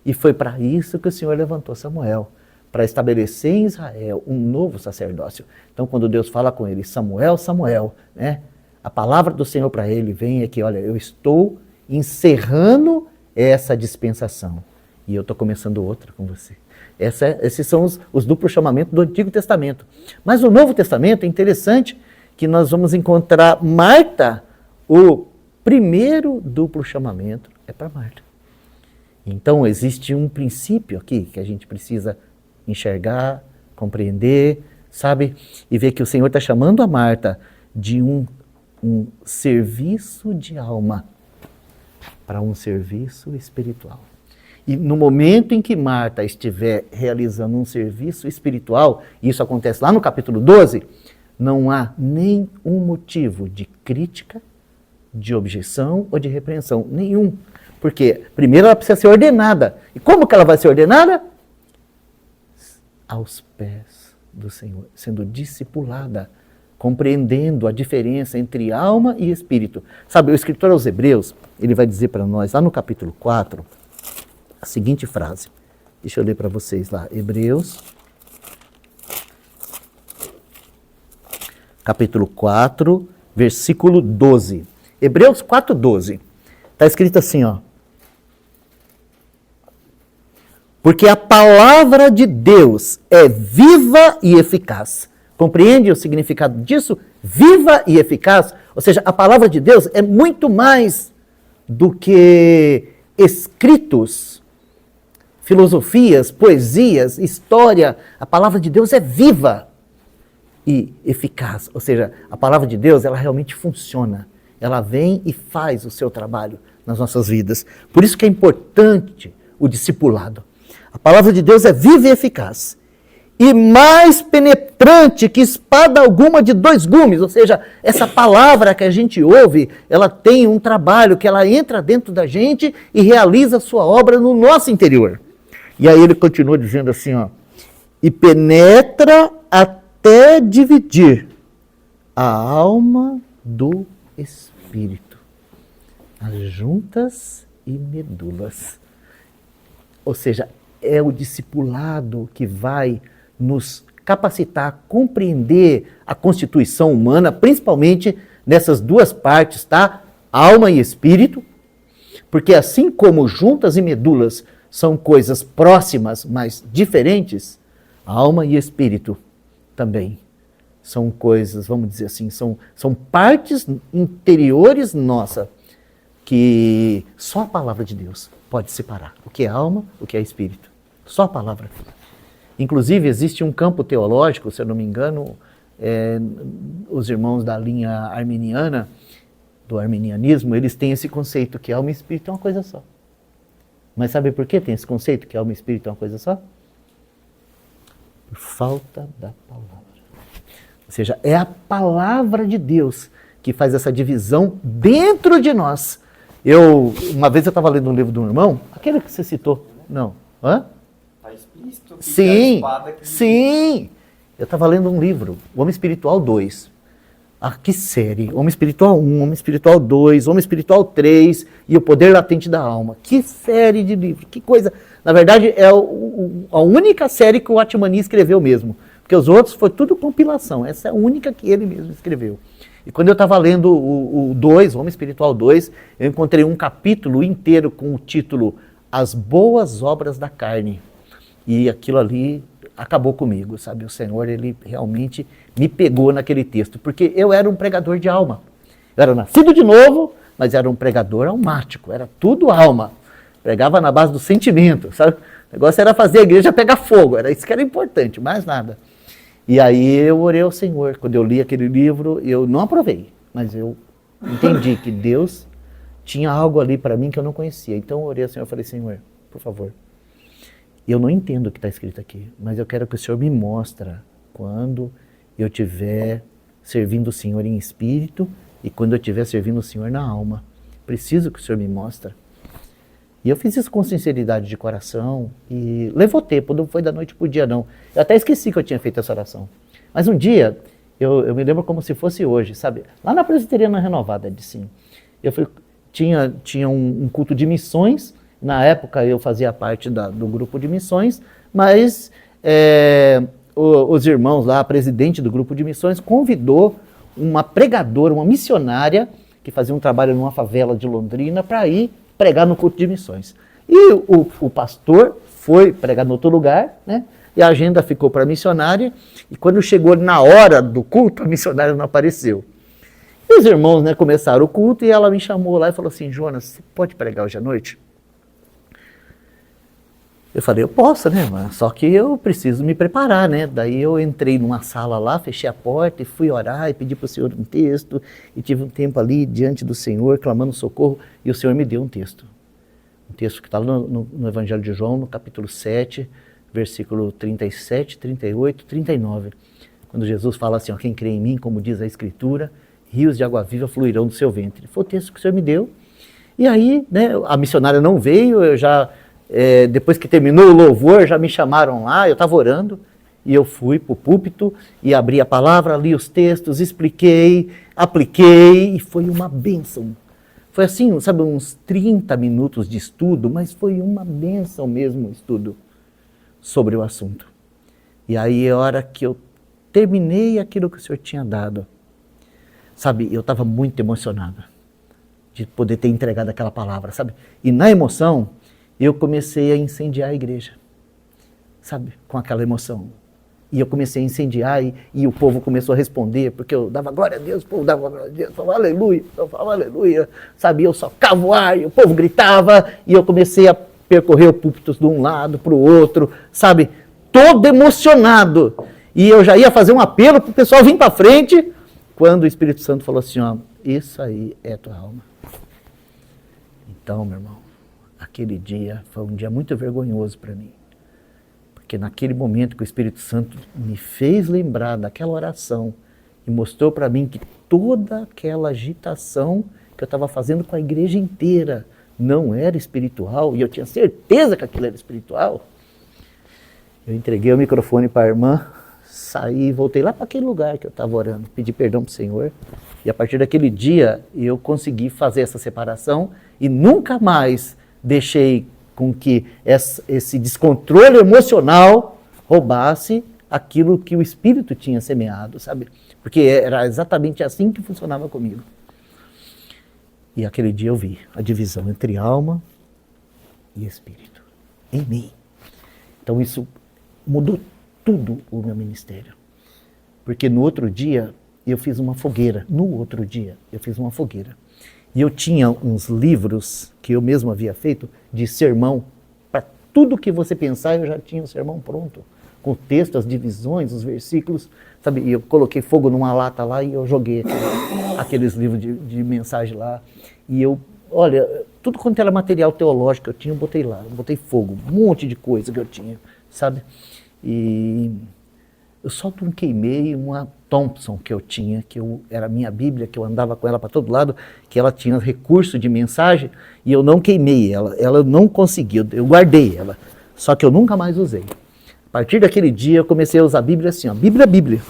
E foi para isso que o Senhor levantou Samuel, para estabelecer em Israel um novo sacerdócio. Então quando Deus fala com ele, Samuel, Samuel, né? A palavra do Senhor para ele vem aqui, olha, eu estou encerrando essa dispensação. E eu estou começando outra com você. Esses são os duplos chamamentos do Antigo Testamento. Mas no Novo Testamento é interessante que nós vamos encontrar Marta, o primeiro duplo chamamento é para Marta. Então existe um princípio aqui que a gente precisa enxergar, compreender, sabe? E ver que o Senhor está chamando a Marta de um serviço de alma para um serviço espiritual. E no momento em que Marta estiver realizando um serviço espiritual, e isso acontece lá no capítulo 12, não há nenhum motivo de crítica, de objeção ou de repreensão, nenhum. Porque primeiro ela precisa ser ordenada. E como que ela vai ser ordenada? Aos pés do Senhor, sendo discipulada, compreendendo a diferença entre alma e espírito. Sabe, o escritor aos Hebreus, ele vai dizer para nós, lá no capítulo 4, a seguinte frase. Deixa eu ler para vocês lá. Hebreus, capítulo 4, versículo 12. Hebreus 4, 12. Está escrito assim, ó. Porque a palavra de Deus é viva e eficaz. Compreende o significado disso? Viva e eficaz. Ou seja, a palavra de Deus é muito mais do que escritos, filosofias, poesias, história. A palavra de Deus é viva e eficaz. Ou seja, a palavra de Deus, ela realmente funciona. Ela vem e faz o seu trabalho nas nossas vidas. Por isso que é importante o discipulado. A palavra de Deus é viva e eficaz. E mais penetrante que espada alguma de 2 gumes. Ou seja, essa palavra que a gente ouve, ela tem um trabalho que ela entra dentro da gente e realiza a sua obra no nosso interior. E aí ele continua dizendo assim, ó. E penetra até dividir a alma do espírito, as juntas e medulas. Ou seja, é o discipulado que vai nos capacitar a compreender a constituição humana, principalmente nessas 2 partes, tá? Alma e espírito, porque assim como juntas e medulas são coisas próximas, mas diferentes, alma e espírito também são coisas, vamos dizer assim, são partes interiores nossas, que só a palavra de Deus pode separar o que é alma, o que é espírito. Só a palavra. Inclusive, existe um campo teológico, se eu não me engano, os irmãos da linha arminiana, do arminianismo, eles têm esse conceito que alma e espírito é uma coisa só. Mas sabe por que tem esse conceito que alma e espírito é uma coisa só? Por falta da palavra. Ou seja, é a palavra de Deus que faz essa divisão dentro de nós. Uma vez eu estava lendo um livro de um irmão, aquele que você citou. Não. Hã? Está explícito que Sim, a espada que... sim. Eu estava lendo um livro, O Homem Espiritual 2. Ah, que série. Homem Espiritual 1, Homem Espiritual 2, Homem Espiritual 3 e O Poder Latente da Alma. Que série de livro, que coisa. Na verdade, é a única série que o Atmani escreveu mesmo. Porque os outros foi tudo compilação. Essa é a única que ele mesmo escreveu. E quando eu estava lendo o 2, Homem Espiritual 2, eu encontrei um capítulo inteiro com o título As Boas Obras da Carne. E aquilo ali acabou comigo, sabe? O Senhor, ele realmente me pegou naquele texto. Porque eu era um pregador de alma. Eu era nascido de novo, mas era um pregador almático. Era tudo alma. Pregava na base do sentimento, sabe? O negócio era fazer a igreja pegar fogo. Era isso que era importante, mais nada. E aí eu orei ao Senhor. Quando eu li aquele livro, eu não aprovei, mas eu entendi que Deus tinha algo ali para mim que eu não conhecia. Então eu orei ao Senhor e falei, Senhor, por favor, eu não entendo o que está escrito aqui, mas eu quero que o Senhor me mostre quando eu estiver servindo o Senhor em espírito e quando eu estiver servindo o Senhor na alma. Preciso que o Senhor me mostre. E eu fiz isso com sinceridade de coração e levou tempo, não foi da noite para o dia não. Eu até esqueci que eu tinha feito essa oração. Mas um dia, eu me lembro como se fosse hoje, sabe? Lá na Presbiteriana Renovada de Sim. Tinha um culto de missões, na época eu fazia parte do grupo de missões, mas os irmãos lá, a presidente do grupo de missões, convidou uma pregadora, uma missionária, que fazia um trabalho numa favela de Londrina, para ir pregar no culto de missões. E o pastor foi pregar em outro lugar, né? E a agenda ficou para a missionária, e quando chegou na hora do culto, a missionária não apareceu. E os irmãos, né, começaram o culto, e ela me chamou lá e falou assim, Jonas, você pode pregar hoje à noite? Eu falei, eu posso, né, mas só que eu preciso me preparar, né? Daí eu entrei numa sala lá, fechei a porta e fui orar e pedi para o Senhor um texto e tive um tempo ali diante do Senhor, clamando socorro, e o Senhor me deu um texto. Um texto que está no Evangelho de João, no capítulo 7, versículo 37, 38, 39. Quando Jesus fala assim, ó, quem crê em mim, como diz a Escritura, rios de água viva fluirão do seu ventre. Foi o texto que o Senhor me deu. E aí, né, a missionária não veio, eu já... depois que terminou o louvor, já me chamaram lá, eu estava orando, e eu fui para o púlpito, e abri a palavra, li os textos, expliquei, apliquei, e foi uma bênção. Foi assim, sabe, uns 30 minutos de estudo, mas foi uma bênção mesmo o estudo sobre o assunto. E aí, a hora que eu terminei aquilo que o Senhor tinha dado, sabe, eu estava muito emocionado de poder ter entregado aquela palavra, sabe? E na emoção, eu comecei a incendiar a igreja, sabe, com aquela emoção. E eu comecei a incendiar e o povo começou a responder, porque eu dava glória a Deus, o povo dava glória a Deus, eu falava aleluia, sabe, eu socava o ar, e o povo gritava, e eu comecei a percorrer o púlpito de um lado para o outro, sabe, todo emocionado. E eu já ia fazer um apelo para o pessoal vir para frente, quando o Espírito Santo falou assim, ó, isso aí é a tua alma. Então, meu irmão, aquele dia foi um dia muito vergonhoso para mim, porque naquele momento que o Espírito Santo me fez lembrar daquela oração e mostrou para mim que toda aquela agitação que eu estava fazendo com a igreja inteira não era espiritual, e eu tinha certeza que aquilo era espiritual, eu entreguei o microfone para a irmã, saí e voltei lá para aquele lugar que eu estava orando, pedi perdão para o Senhor, e a partir daquele dia eu consegui fazer essa separação e nunca mais deixei com que esse descontrole emocional roubasse aquilo que o Espírito tinha semeado, sabe? Porque era exatamente assim que funcionava comigo. E aquele dia eu vi a divisão entre alma e Espírito em mim. Então isso mudou tudo o meu ministério. Porque no outro dia eu fiz uma fogueira. E eu tinha uns livros que eu mesmo havia feito de sermão. Para tudo que você pensar, eu já tinha o sermão pronto. Com o texto, as divisões, os versículos. Sabe? E eu coloquei fogo numa lata lá e eu joguei aqueles livros de mensagem lá. E eu, olha, tudo quanto era material teológico que eu tinha, eu botei lá. Eu botei fogo, um monte de coisa que eu tinha, sabe? E eu só não queimei uma Thompson que eu tinha, era a minha Bíblia, que eu andava com ela para todo lado, que ela tinha recurso de mensagem, e eu não queimei ela não conseguiu, eu guardei ela, só que eu nunca mais usei. A partir daquele dia eu comecei a usar a Bíblia assim, ó, Bíblia,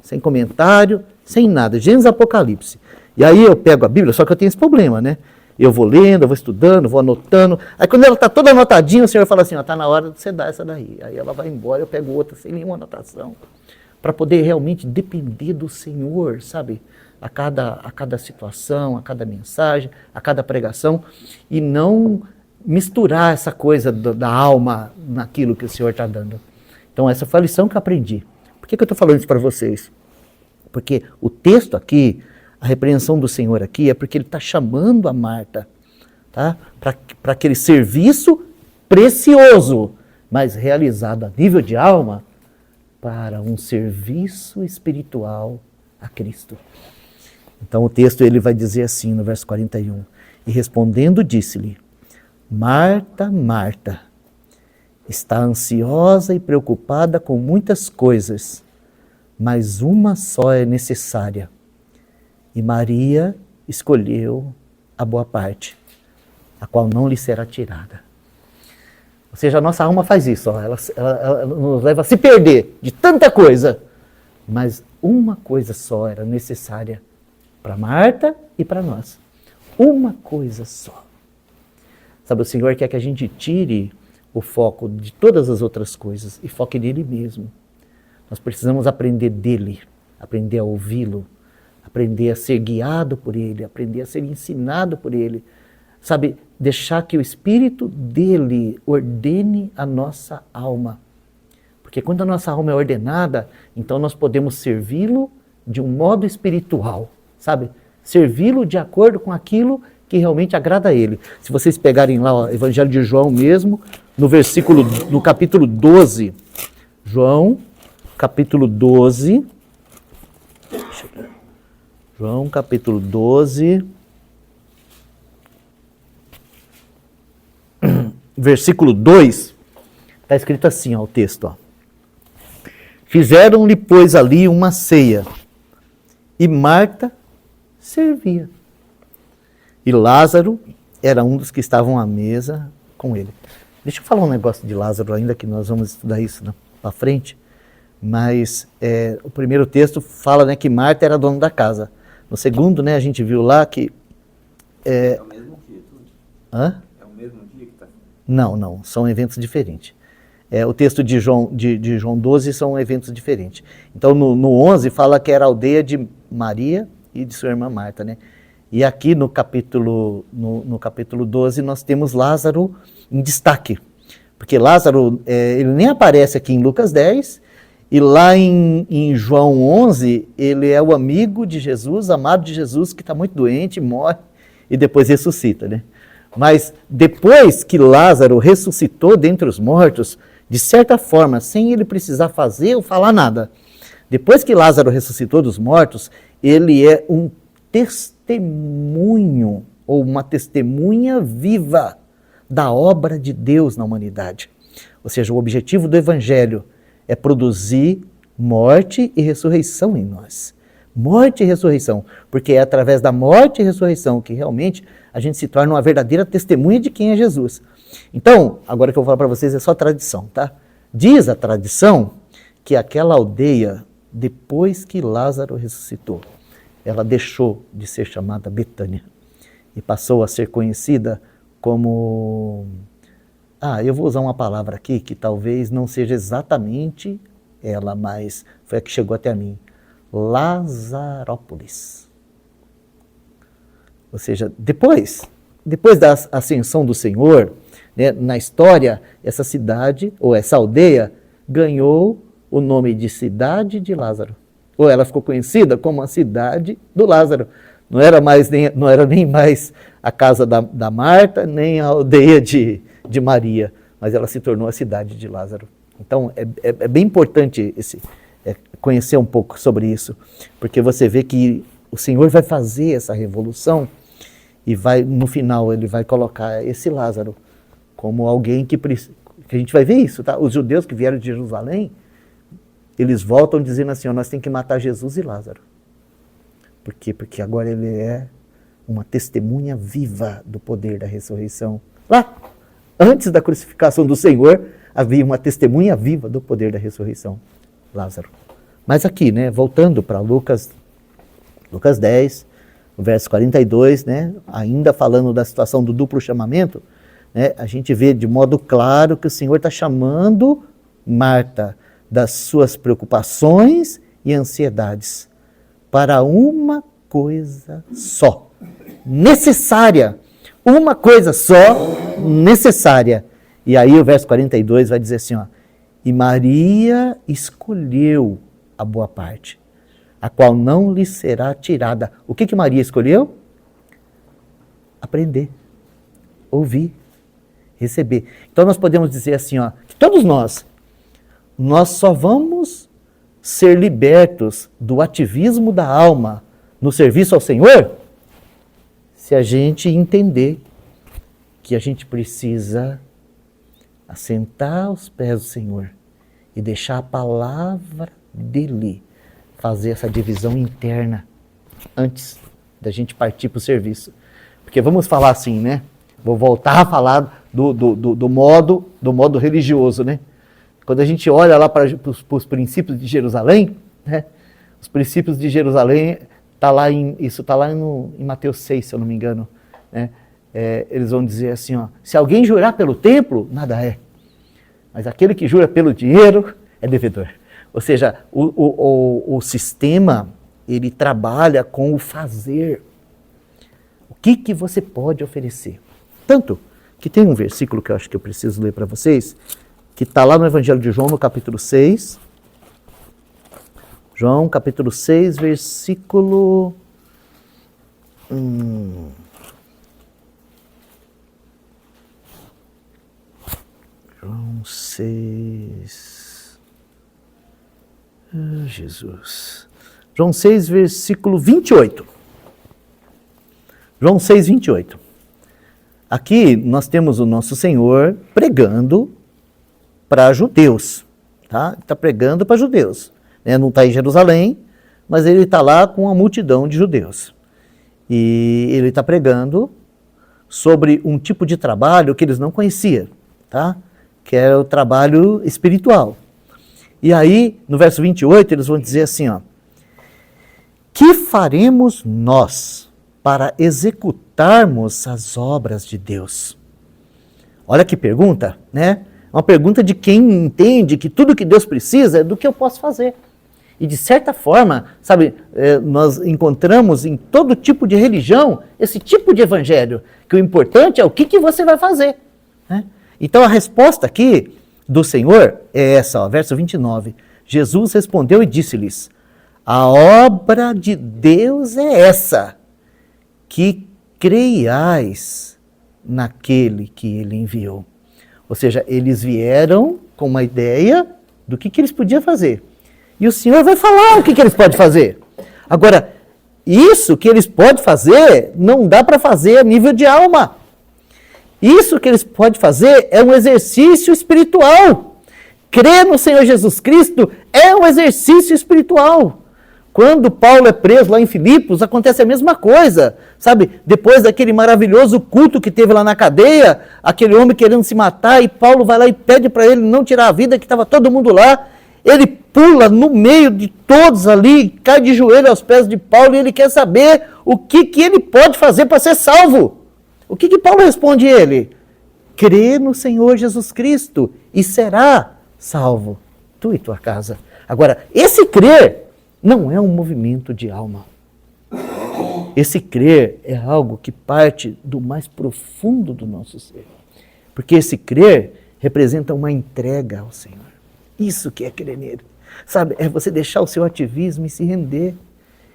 sem comentário, sem nada, Gênesis, Apocalipse. E aí eu pego a Bíblia, só que eu tenho esse problema, né? Eu vou lendo, eu vou estudando, vou anotando. Aí quando ela está toda anotadinha, o Senhor fala assim, ó, tá na hora de você dar essa daí. Aí ela vai embora, eu pego outra sem nenhuma anotação. Para poder realmente depender do Senhor, sabe? A cada situação, a cada mensagem, a cada pregação. E não misturar essa coisa da alma naquilo que o Senhor está dando. Então essa foi a lição que eu aprendi. Por que eu estou falando isso para vocês? Porque o texto aqui, a repreensão do Senhor aqui é porque ele está chamando a Marta, tá? Para aquele serviço precioso, mas realizado a nível de alma, para um serviço espiritual a Cristo. Então o texto ele vai dizer assim no verso 41, e respondendo disse-lhe, Marta, Marta, está ansiosa e preocupada com muitas coisas, mas uma só é necessária. E Maria escolheu a boa parte, a qual não lhe será tirada. Ou seja, a nossa alma faz isso, ó, ela nos leva a se perder de tanta coisa. Mas uma coisa só era necessária para Marta e para nós. Uma coisa só. Sabe, o Senhor quer que a gente tire o foco de todas as outras coisas e foque nele mesmo. Nós precisamos aprender dele, aprender a ouvi-lo, aprender a ser guiado por ele, aprender a ser ensinado por ele. Sabe, deixar que o Espírito dele ordene a nossa alma. Porque quando a nossa alma é ordenada, então nós podemos servi-lo de um modo espiritual, sabe? Servi-lo de acordo com aquilo que realmente agrada a ele. Se vocês pegarem lá o Evangelho de João mesmo, no capítulo 12, João, capítulo 12, João, capítulo 12, versículo 2, está escrito assim, ó, o texto, ó. Fizeram-lhe, pois, ali uma ceia, e Marta servia. E Lázaro era um dos que estavam à mesa com ele. Deixa eu falar um negócio de Lázaro ainda, que nós vamos estudar isso para frente, mas o primeiro texto fala, né, que Marta era dona da casa. No segundo, né, a gente viu lá que... É o mesmo dia, tudo? Hã? É o mesmo dia que está... Não, são eventos diferentes. O texto de João 12 são eventos diferentes. Então, no 11 fala que era a aldeia de Maria e de sua irmã Marta, né? E aqui no capítulo 12 nós temos Lázaro em destaque. Porque Lázaro, ele nem aparece aqui em Lucas 10, e lá em João 11, ele é o amigo de Jesus, amado de Jesus, que está muito doente, morre e depois ressuscita, né? Mas depois que Lázaro ressuscitou dentre os mortos, de certa forma, sem ele precisar fazer ou falar nada, depois que Lázaro ressuscitou dos mortos, ele é um testemunho ou uma testemunha viva da obra de Deus na humanidade. Ou seja, o objetivo do Evangelho é produzir morte e ressurreição em nós. Morte e ressurreição, porque é através da morte e ressurreição que realmente a gente se torna uma verdadeira testemunha de quem é Jesus. Então, agora que eu vou falar para vocês é só tradição, tá? Diz a tradição que aquela aldeia, depois que Lázaro ressuscitou, ela deixou de ser chamada Betânia e passou a ser conhecida como... eu vou usar uma palavra aqui que talvez não seja exatamente ela, mas foi a que chegou até a mim. Lazarópolis. Ou seja, depois da ascensão do Senhor, né, na história, essa cidade, ou essa aldeia, ganhou o nome de Cidade de Lázaro. Ou ela ficou conhecida como a Cidade do Lázaro. Não era nem mais a casa da Marta, nem a aldeia de Maria, mas ela se tornou a cidade de Lázaro. Então, é bem importante conhecer um pouco sobre isso, porque você vê que o Senhor vai fazer essa revolução e no final ele vai colocar esse Lázaro como alguém que a gente vai ver isso, tá? Os judeus que vieram de Jerusalém, eles voltam dizendo assim, nós temos que matar Jesus e Lázaro. Por quê? Porque agora ele é uma testemunha viva do poder da ressurreição. Lá, antes da crucificação do Senhor, havia uma testemunha viva do poder da ressurreição, Lázaro. Mas aqui, né, voltando para Lucas 10, o verso 42, né, ainda falando da situação do duplo chamamento, né, a gente vê de modo claro que o Senhor está chamando Marta das suas preocupações e ansiedades para uma coisa só, necessária, uma coisa só, necessária. E aí o verso 42 vai dizer assim, ó, e Maria escolheu a boa parte, a qual não lhe será tirada. O que Maria escolheu? Aprender, ouvir, receber. Então nós podemos dizer assim, ó, que todos nós só vamos ser libertos do ativismo da alma no serviço ao Senhor se a gente entender que a gente precisa assentar aos pés do Senhor e deixar a palavra dele fazer essa divisão interna antes da gente partir para o serviço. Porque vamos falar assim, né? Vou voltar a falar do modo religioso, né? Quando a gente olha lá para os princípios de Jerusalém, né? Os princípios de Jerusalém, isso está lá em Mateus 6, se eu não me engano, né? Eles vão dizer assim, ó, se alguém jurar pelo templo, nada é. Mas aquele que jura pelo dinheiro é devedor. Ou seja, o sistema, ele trabalha com o fazer. O que você pode oferecer? Tanto que tem um versículo que eu acho que eu preciso ler para vocês, que está lá no Evangelho de João, no capítulo 6. João, capítulo 6, versículo... João 6... Jesus... João 6, versículo 28. João 6, 28. Aqui nós temos o nosso Senhor pregando para judeus, tá? Está pregando para judeus. Né? Não está em Jerusalém, mas ele está lá com uma multidão de judeus. E ele está pregando sobre um tipo de trabalho que eles não conheciam, tá? Que é o trabalho espiritual. E aí, no verso 28, eles vão dizer assim, ó, que faremos nós para executarmos as obras de Deus? Olha que pergunta, né? Uma pergunta de quem entende que tudo que Deus precisa é do que eu posso fazer. E de certa forma, sabe, nós encontramos em todo tipo de religião esse tipo de evangelho, que o importante é o que você vai fazer. Né? Então a resposta aqui do Senhor é essa, ó, verso 29. Jesus respondeu e disse-lhes, a obra de Deus é essa, que creiais naquele que ele enviou. Ou seja, eles vieram com uma ideia do que eles podiam fazer. E o Senhor vai falar o que eles podem fazer. Agora, isso que eles podem fazer, não dá para fazer a nível de alma. Isso que eles podem fazer é um exercício espiritual. Crer no Senhor Jesus Cristo é um exercício espiritual. Quando Paulo é preso lá em Filipos, acontece a mesma coisa, sabe? Depois daquele maravilhoso culto que teve lá na cadeia, aquele homem querendo se matar, e Paulo vai lá e pede para ele não tirar a vida, que estava todo mundo lá. Ele pula no meio de todos ali, cai de joelho aos pés de Paulo, e ele quer saber o que ele pode fazer para ser salvo. O que Paulo responde a ele? Crê no Senhor Jesus Cristo e será salvo, tu e tua casa. Agora, esse crer não é um movimento de alma. Esse crer é algo que parte do mais profundo do nosso ser. Porque esse crer representa uma entrega ao Senhor. Isso que é crer nele. Sabe, é você deixar o seu ativismo e se render.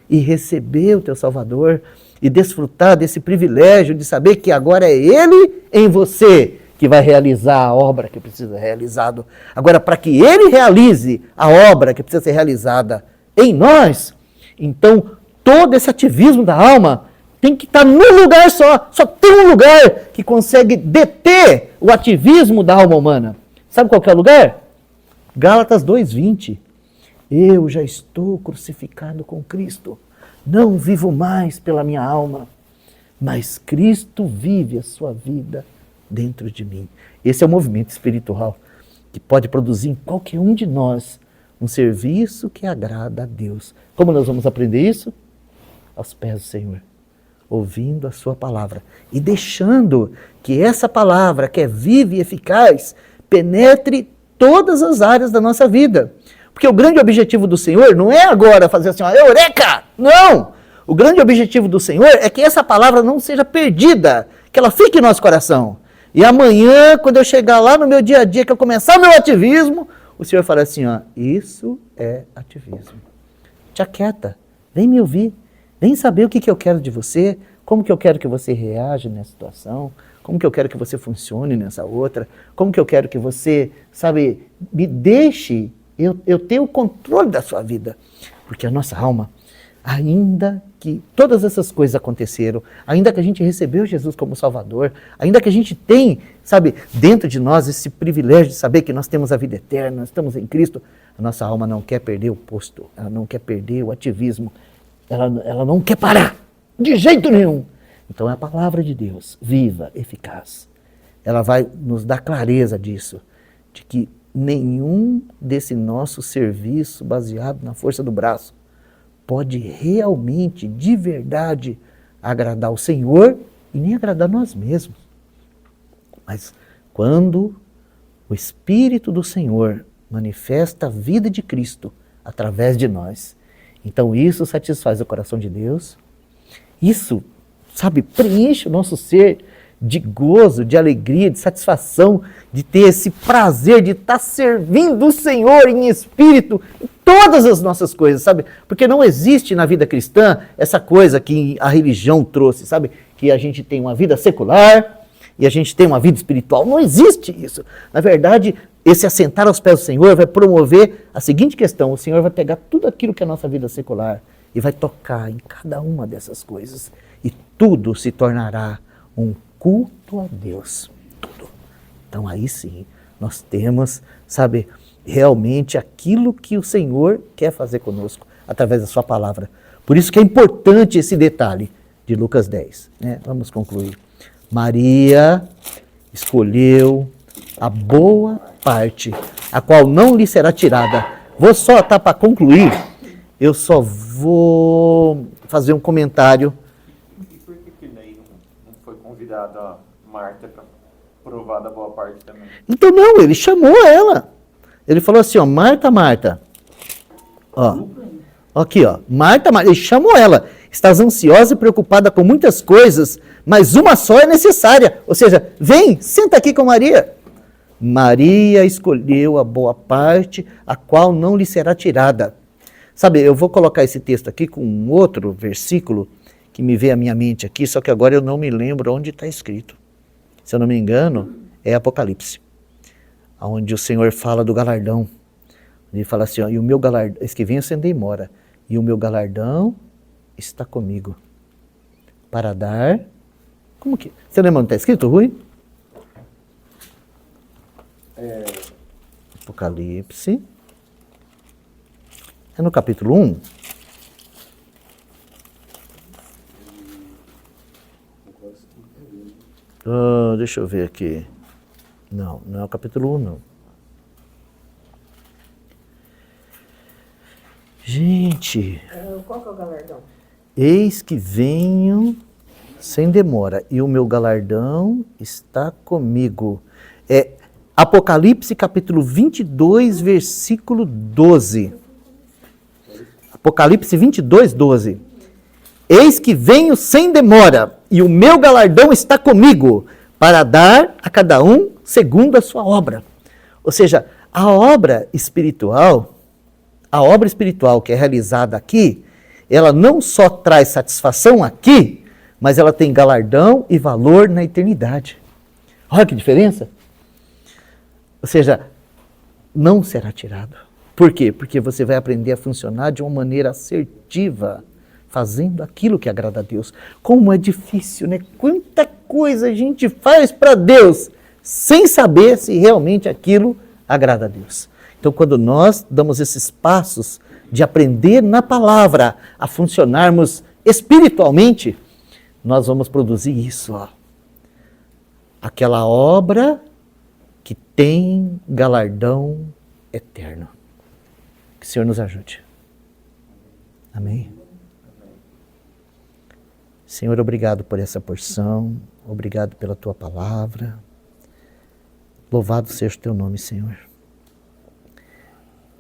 E receber o teu Salvador. e desfrutar desse privilégio de saber que agora é Ele em você que vai realizar a obra que precisa ser realizada. Agora, para que Ele realize a obra que precisa ser realizada em nós, então todo esse ativismo da alma tem que estar num lugar só. Só tem um lugar que consegue deter o ativismo da alma humana. Sabe qual que é o lugar? Gálatas 2:20. Eu já estou crucificado com Cristo. Não vivo mais pela minha alma, mas Cristo vive a sua vida dentro de mim. Esse é o movimento espiritual que pode produzir em qualquer um de nós um serviço que agrada a Deus. Como nós vamos aprender isso? Aos pés do Senhor, ouvindo a sua palavra e deixando que essa palavra, que é viva e eficaz, penetre todas as áreas da nossa vida. Porque o grande objetivo do Senhor não é agora fazer assim, ó, eureka! Não! O grande objetivo do Senhor é que essa palavra não seja perdida, que ela fique em nosso coração. E amanhã, quando eu chegar lá no meu dia a dia, que eu começar o meu ativismo, o Senhor fala assim, ó, isso é ativismo. Te aquieta, vem me ouvir. Vem saber o que eu quero de você, como que eu quero que você reaja nessa situação, como que eu quero que você funcione nessa outra, como que eu quero que você, sabe, me deixe eu ter o controle da sua vida. Porque a nossa alma, ainda que todas essas coisas aconteceram, ainda que a gente recebeu Jesus como Salvador, ainda que a gente tem, sabe, dentro de nós esse privilégio de saber que nós temos a vida eterna, nós estamos em Cristo, a nossa alma não quer perder o posto, ela não quer perder o ativismo, ela não quer parar, de jeito nenhum. Então é a palavra de Deus, viva, eficaz. Ela vai nos dar clareza disso, de que nenhum desse nosso serviço baseado na força do braço pode realmente, de verdade, agradar o Senhor e nem agradar nós mesmos. Mas quando o Espírito do Senhor manifesta a vida de Cristo através de nós, então isso satisfaz o coração de Deus, isso, sabe, preenche o nosso ser de gozo, de alegria, de satisfação, de ter esse prazer de estar servindo o Senhor em espírito, em todas as nossas coisas, sabe? Porque não existe na vida cristã essa coisa que a religião trouxe, sabe? Que a gente tem uma vida secular e a gente tem uma vida espiritual. Não existe isso. Na verdade, esse assentar aos pés do Senhor vai promover a seguinte questão: o Senhor vai pegar tudo aquilo que é a nossa vida secular e vai tocar em cada uma dessas coisas. E tudo se tornará um culto a Deus. Tudo. Então aí sim, nós temos, sabe, realmente aquilo que o Senhor quer fazer conosco através da sua palavra. Por isso que é importante esse detalhe de Lucas 10. Né? Vamos concluir. Maria escolheu a boa parte, a qual não lhe será tirada. Vou só, tá, para concluir, eu só vou fazer um comentário. E por que daí não foi convidada a Marta para provar da boa parte também? Então não, ele chamou ela. Ele falou assim, ó, Marta, Marta. Ó, aqui, ó, Marta, Marta. Ele chamou ela. Estás ansiosa e preocupada com muitas coisas, mas uma só é necessária. Ou seja, vem, senta aqui com Maria. Maria escolheu a boa parte, a qual não lhe será tirada. Sabe, eu vou colocar esse texto aqui com um outro versículo que me veio à minha mente aqui, só que agora eu não me lembro onde está escrito. Se eu não me engano, é Apocalipse, onde o Senhor fala do galardão. Ele fala assim, ó, e o meu galardão, esse que vem acender e mora, e o meu galardão está comigo para dar. Como que? Você lembra onde está escrito, Rui? Apocalipse. É no capítulo 1? Deixa eu ver aqui. Não, não é o capítulo 1, não. Gente. Qual que é o galardão? Eis que venho sem demora, e o meu galardão está comigo. É Apocalipse capítulo 22, versículo 12. Apocalipse 22, 12. Eis que venho sem demora, e o meu galardão está comigo, para dar a cada um segundo a sua obra. Ou seja, a obra espiritual que é realizada aqui, ela não só traz satisfação aqui, mas ela tem galardão e valor na eternidade. Olha que diferença. Ou seja, não será tirado. Por quê? Porque você vai aprender a funcionar de uma maneira assertiva, fazendo aquilo que agrada a Deus. Como é difícil, né? Quanta coisa a gente faz para Deus, sem saber se realmente aquilo agrada a Deus. Então, quando nós damos esses passos de aprender na palavra a funcionarmos espiritualmente, nós vamos produzir isso, ó. Aquela obra que tem galardão eterno. Que o Senhor nos ajude. Amém. Senhor, obrigado por essa porção, obrigado pela tua palavra. Louvado seja o teu nome, Senhor.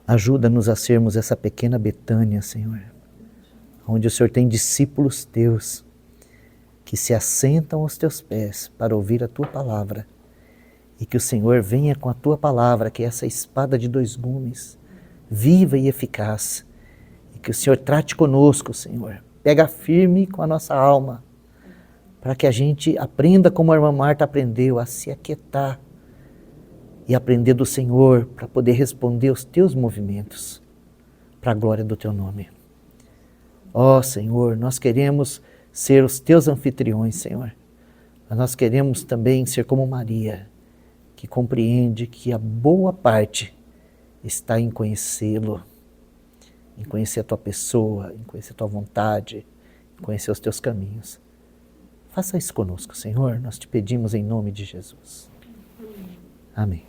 Ajuda-nos a sermos essa pequena Betânia, Senhor, onde o Senhor tem discípulos teus que se assentam aos teus pés para ouvir a tua palavra, e que o Senhor venha com a tua palavra, que é essa espada de 2 gumes, viva e eficaz, e que o Senhor trate conosco, Senhor, pega firme com a nossa alma, para que a gente aprenda como a irmã Marta aprendeu, a se aquietar e aprender do Senhor para poder responder aos teus movimentos, para a glória do teu nome. Ó Senhor, nós queremos ser os teus anfitriões, Senhor. Mas nós queremos também ser como Maria, que compreende que a boa parte está em conhecê-lo, em conhecer a tua pessoa, em conhecer a tua vontade, em conhecer os teus caminhos. Faça isso conosco, Senhor, nós te pedimos em nome de Jesus. Amém.